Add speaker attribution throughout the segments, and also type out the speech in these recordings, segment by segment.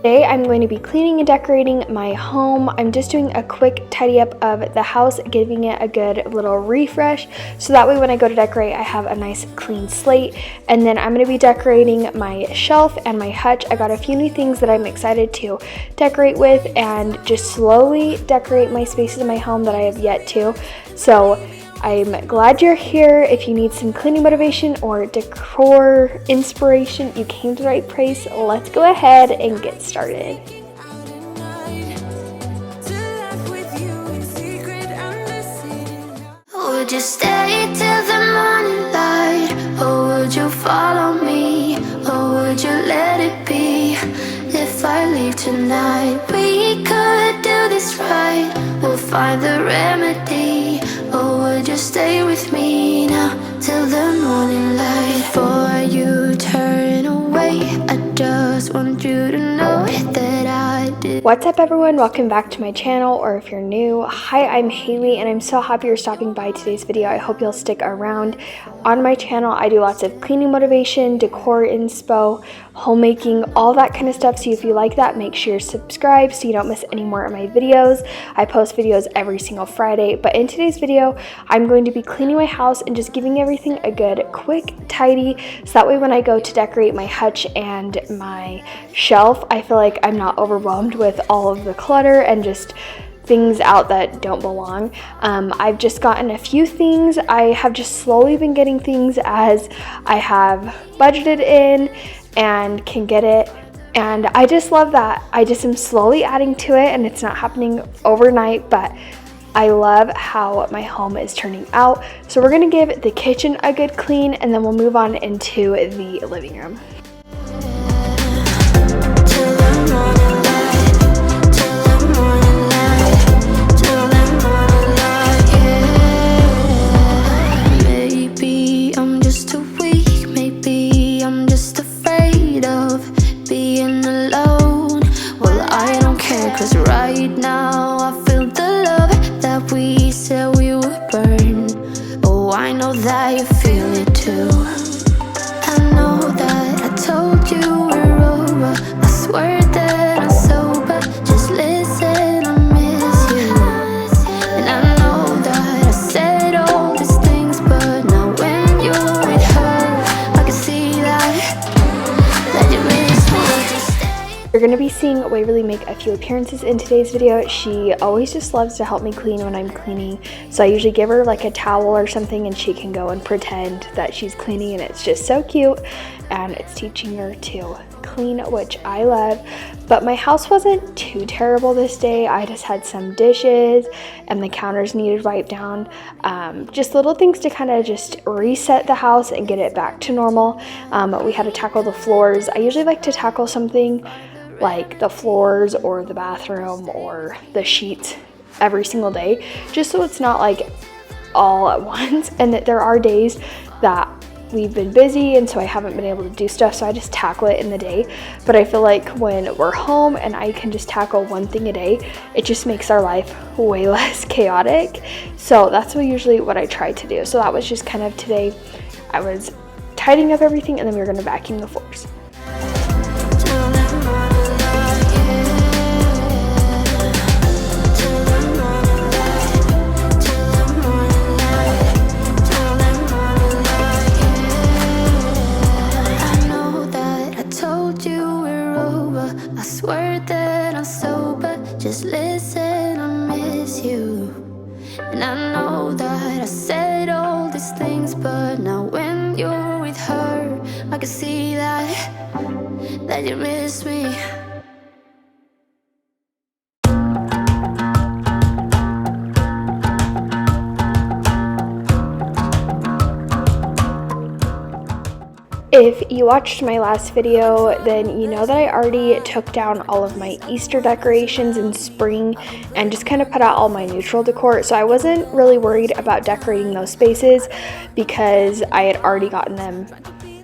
Speaker 1: Today I'm going to be cleaning and decorating my home. I'm just doing a quick tidy up of the house, giving it a good little refresh so that way when I go to decorate I have a nice clean slate. And then I'm going to be decorating my shelf and my hutch. I got a few new things that I'm excited to decorate with and just slowly decorate my spaces in my home that I have yet to. So I'm glad you're here. If you need some cleaning motivation or decor inspiration, you came to the right place. Let's go ahead and get started.
Speaker 2: Would you stay till the morning light, or would you follow me, or would you let it be? If I leave tonight, we could do this right. We'll find the remedy. Or would you stay with me now till the morning light? Before you turn away, I just want you to know that I did.
Speaker 1: What's up everyone, welcome back to my channel, or if you're new, hi, I'm Haley and I'm so happy you're stopping by today's video. I hope you'll stick around. On my channel I do lots of cleaning motivation, decor inspo, homemaking, all that kind of stuff. So if you like that, make sure you're subscribed so you don't miss any more of my videos. I post videos every single Friday, but in today's video I'm going to be cleaning my house and just giving everything a good quick tidy so that way when I go to decorate my hutch and my shelf, I feel like I'm not overwhelmed with all of the clutter and just things out that don't belong. I've just gotten a few things. I have just slowly been getting things as I have budgeted in and can get it, and I just love that. I just am slowly adding to it and it's not happening overnight, but I love how my home is turning out. So we're gonna give the kitchen a good clean and then we'll move on into the living room. You're going to be seeing Waverly make a few appearances in today's video. She always just loves to help me clean when I'm cleaning. So I usually give her like a towel or something and she can go and pretend that she's cleaning, and it's just so cute. And it's teaching her to clean, which I love. But my house wasn't too terrible this day. I just had some dishes and the counters needed wiped down. Just little things to kind of just reset the house and get it back to normal. We had to tackle the floors. I usually like to tackle something like the floors or the bathroom or the sheets every single day, just so it's not like all at once, and that there are days that we've been busy and so I haven't been able to do stuff, so I just tackle it in the day. But I feel like when we're home and I can just tackle one thing a day, it just makes our life way less chaotic. So that's usually what I try to do. So that was just kind of today. I was tidying up everything and then we were going to vacuum the floors.
Speaker 2: Just listen, I miss you. And I know that I said all these things, but now when you're with her, I can see that you miss me.
Speaker 1: If you watched my last video, then you know that I already took down all of my Easter decorations in spring and just kind of put out all my neutral decor. So I wasn't really worried about decorating those spaces because I had already gotten them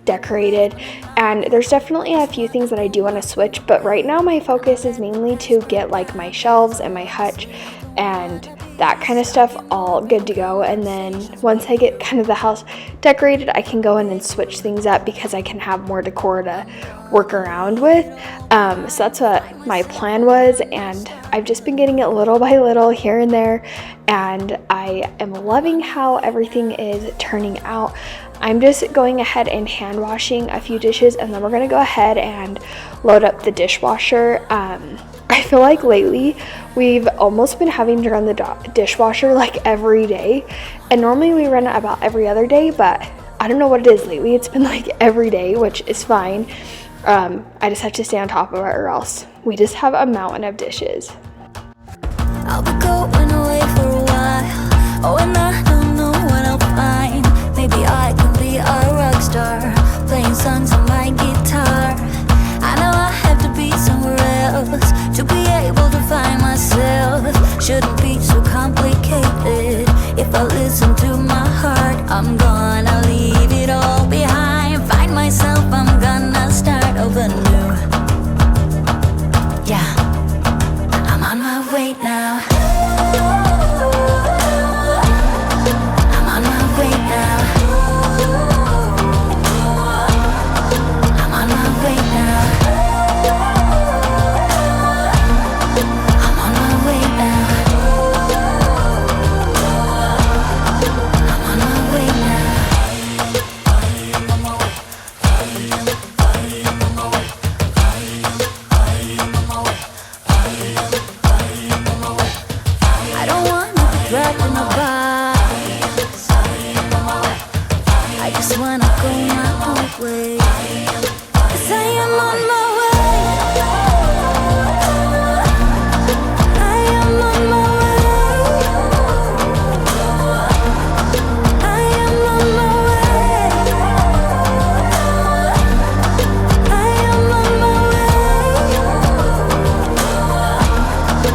Speaker 1: decorated. And there's definitely a few things that I do want to switch, but right now my focus is mainly to get like my shelves and my hutch and that kind of stuff all good to go. And then once I get kind of the house decorated, I can go in and switch things up because I can have more decor to work around with. So that's what my plan was, and I've just been getting it little by little here and there, and I am loving how everything is turning out. I'm just going ahead and hand washing a few dishes, and then we're going to go ahead and load up the dishwasher. I feel like lately we've almost been having to run the dishwasher like every day, and normally we run it about every other day, but I don't know what it is lately. It's been like every day, which is fine. I just have to stay on top of it, or else we just have a mountain of dishes.
Speaker 2: I'll be going away for a while. Oh, and I don't know what I'll find. Maybe I can be a rock star, playing songs on my guitar. I know I have to be somewhere else to be able to find myself. Shouldn't be so complicated. If I listen to my heart, I'm gonna leave it all behind. Find myself, I'm gonna start over new. Yeah, I'm on my way now. I'm on my way now. I'm on my way now. I'm on my way now. I'm on my way now. I don't wanna be dragged in a box. I just wanna go my own way. 'Cause I am on my way. I am on my way. I am on my way. I am on my way. I am on my way.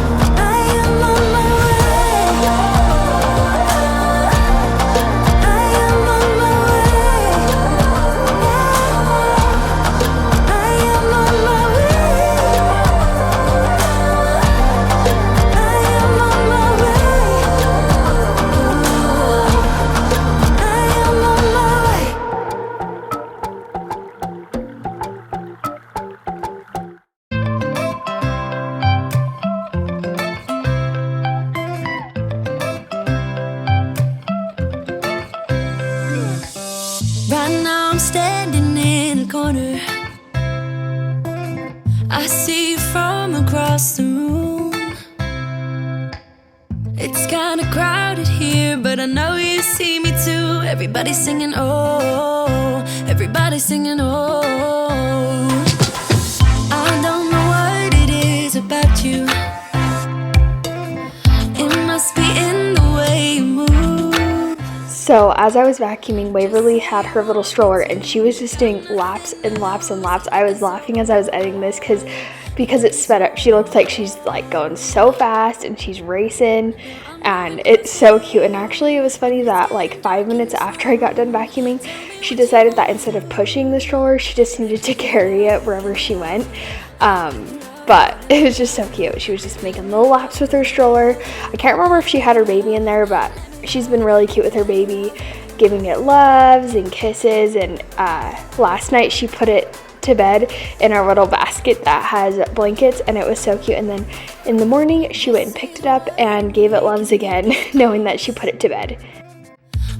Speaker 2: I am on my Right now I'm standing in a corner. I see you from across the room. It's kinda crowded here, but I know you see me too. Everybody's singing, oh, everybody's singing, oh. I don't know what it is about you. It must be in the way you move.
Speaker 1: So as I was vacuuming, Waverly had her little stroller and she was just doing laps and laps and laps. I was laughing as I was editing this because it's sped up. She looks like she's like going so fast and she's racing, and it's so cute. And actually it was funny that like 5 minutes after I got done vacuuming, she decided that instead of pushing the stroller, she just needed to carry it wherever she went. But it was just so cute. She was just making little laps with her stroller. I can't remember if she had her baby in there, but she's been really cute with her baby, giving it loves and kisses. And last night she put it to bed in our little basket that has blankets, and it was so cute. And then in the morning she went and picked it up and gave it loves again, knowing that she put it to bed.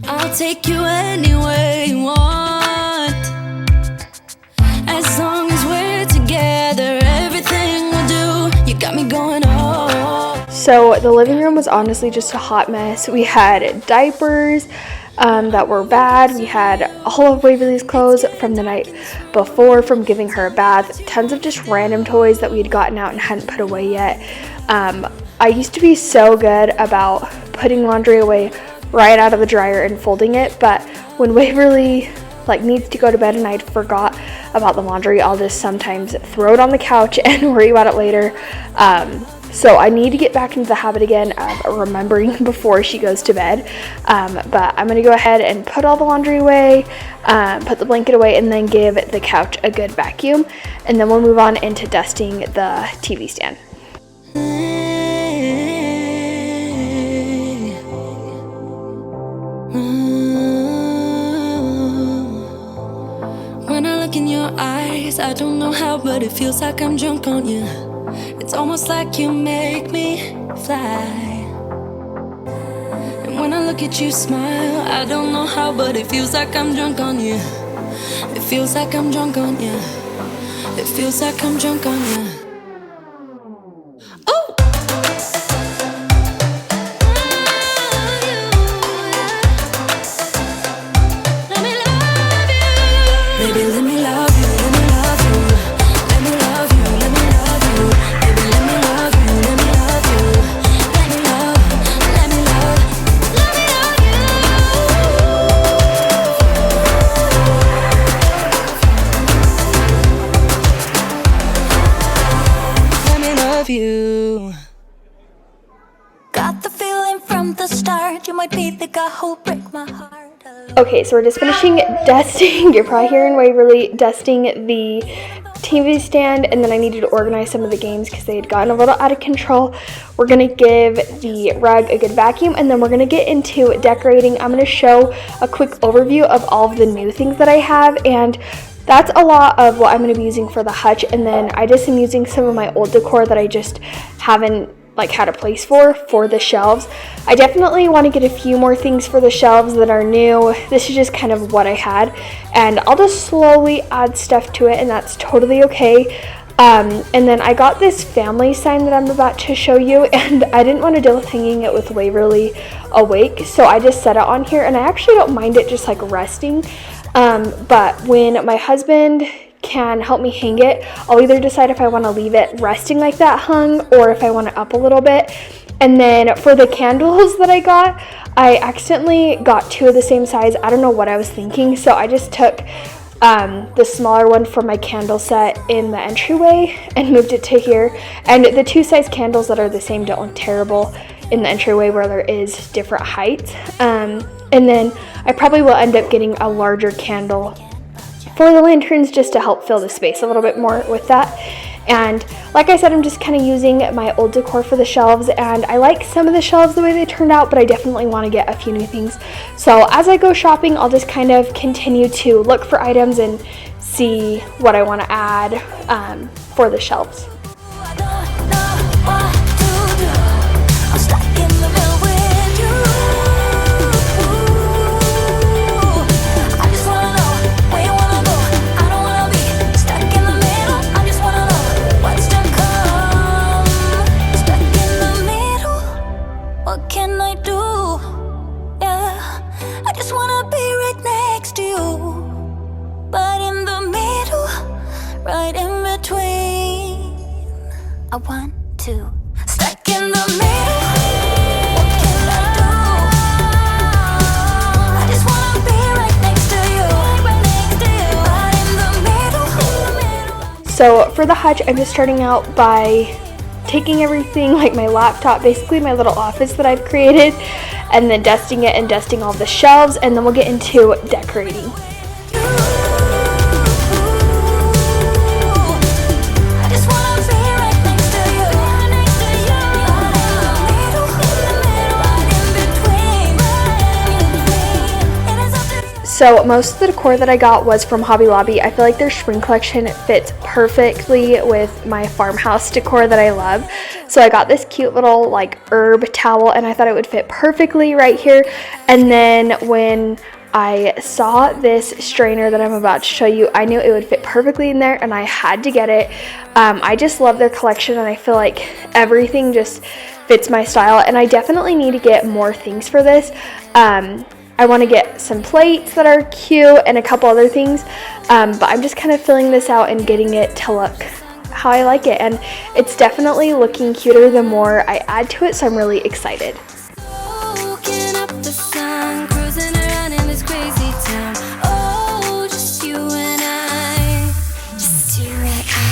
Speaker 2: I'll take you anywhere you want. As long as we're together, everything we'll do, you got me going on.
Speaker 1: So the living room was honestly just a hot mess. We had diapers that were bad. We had all of Waverly's clothes from the night before from giving her a bath. Tons of just random toys that we had gotten out and hadn't put away yet. I used to be so good about putting laundry away right out of the dryer and folding it, but when Waverly needs to go to bed and I forgot about the laundry, I'll just sometimes throw it on the couch and worry about it later. So I need to get back into the habit again of remembering before she goes to bed. But I'm going to go ahead and put all the laundry away, put the blanket away, and then give the couch a good vacuum. And then we'll move on into dusting the TV stand.
Speaker 2: ways. I don't know how, but it feels like I'm drunk on you. It's almost like you make me fly. And when I look at you smile, I don't know how, but it feels like I'm drunk on you. It feels like I'm drunk on you. It feels like I'm drunk on you. Oh! Baby, let me love you, let me love you. Let me love you, let me love you. Baby, let me love you, let me love you. Let me love, let me love, let me love you. Let me love you. Got the feeling from the start, you might be the guy who'll break my heart.
Speaker 1: Okay, so we're just finishing dusting. You're probably hearing Waverly dusting the TV stand, and then I needed to organize some of the games because they had gotten a little out of control. We're going to give the rug a good vacuum, and then we're going to get into decorating. I'm going to show a quick overview of all of the new things that I have, and that's a lot of what I'm going to be using for the hutch. And then I just am using some of my old decor that I just haven't had a place for the shelves. I definitely want to get a few more things for the shelves that are new. This is just kind of what I had, and I'll just slowly add stuff to it, and that's totally okay. And then I got this family sign that I'm about to show you, and I didn't want to deal with hanging it with Waverly awake, so I just set it on here, and I actually don't mind it just resting. But when my husband can help me hang it, I'll either decide if I want to leave it resting like that hung, or if I want it up a little bit. And then for the candles that I got, I accidentally got two of the same size. I don't know what I was thinking, so I just took the smaller one for my candle set in the entryway and moved it to here. And the two size candles that are the same don't look terrible in the entryway where there is different heights. And then I probably will end up getting a larger candle for the lanterns just to help fill the space a little bit more with that. And like I said, I'm just kind of using my old decor for the shelves, and I like some of the shelves the way they turned out, but I definitely want to get a few new things. So as I go shopping, I'll just kind of continue to look for items and see what I want to add for the shelves.
Speaker 2: I want to stuck in the middle. What can I do? I just wanna be right next to you, right next to you, right in the middle.
Speaker 1: So for the hutch, I'm just starting out by taking everything, like my laptop, basically my little office that I've created, and then dusting it and dusting all the shelves, and then we'll get into decorating. So most of the decor that I got was from Hobby Lobby. I feel like their spring collection fits perfectly with my farmhouse decor that I love. So I got this cute little herb towel, and I thought it would fit perfectly right here. And then when I saw this strainer that I'm about to show you, I knew it would fit perfectly in there, and I had to get it. I just love their collection, and I feel like everything just fits my style, and I definitely need to get more things for this. I want to get some plates that are cute and a couple other things, but I'm just kind of filling this out and getting it to look how I like it, and it's definitely looking cuter the more I add to it, so I'm really excited.
Speaker 2: Soaking up the sun, cruising around in this crazy town. Oh, just you and I, just you and I.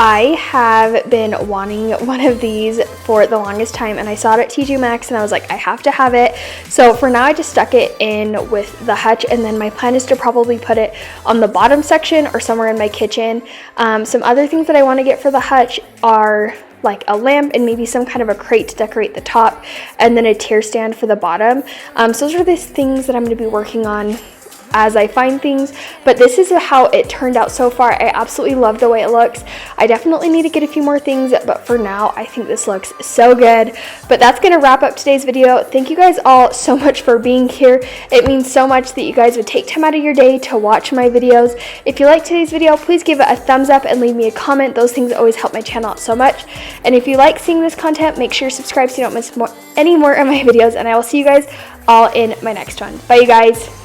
Speaker 1: I have been wanting one of these for the longest time, and I saw it at TJ Maxx, and I was like, I have to have it. So for now, I just stuck it in with the hutch, and then my plan is to probably put it on the bottom section or somewhere in my kitchen. Some other things that I want to get for the hutch are like a lamp and maybe some kind of a crate to decorate the top, and then a tier stand for the bottom. So those are the things that I'm going to be working on as I find things, but this is how it turned out so far. I absolutely love the way it looks. I definitely need to get a few more things, but for now I think this looks so good. But that's gonna wrap up today's video. Thank you guys all so much for being here. It means so much that you guys would take time out of your day to watch my videos. If you liked today's video, please give it a thumbs up and leave me a comment. Those things always help my channel out so much. And if you like seeing this content, make sure you subscribe so you don't miss any more of my videos, and I will see you guys all in my next one. Bye you guys.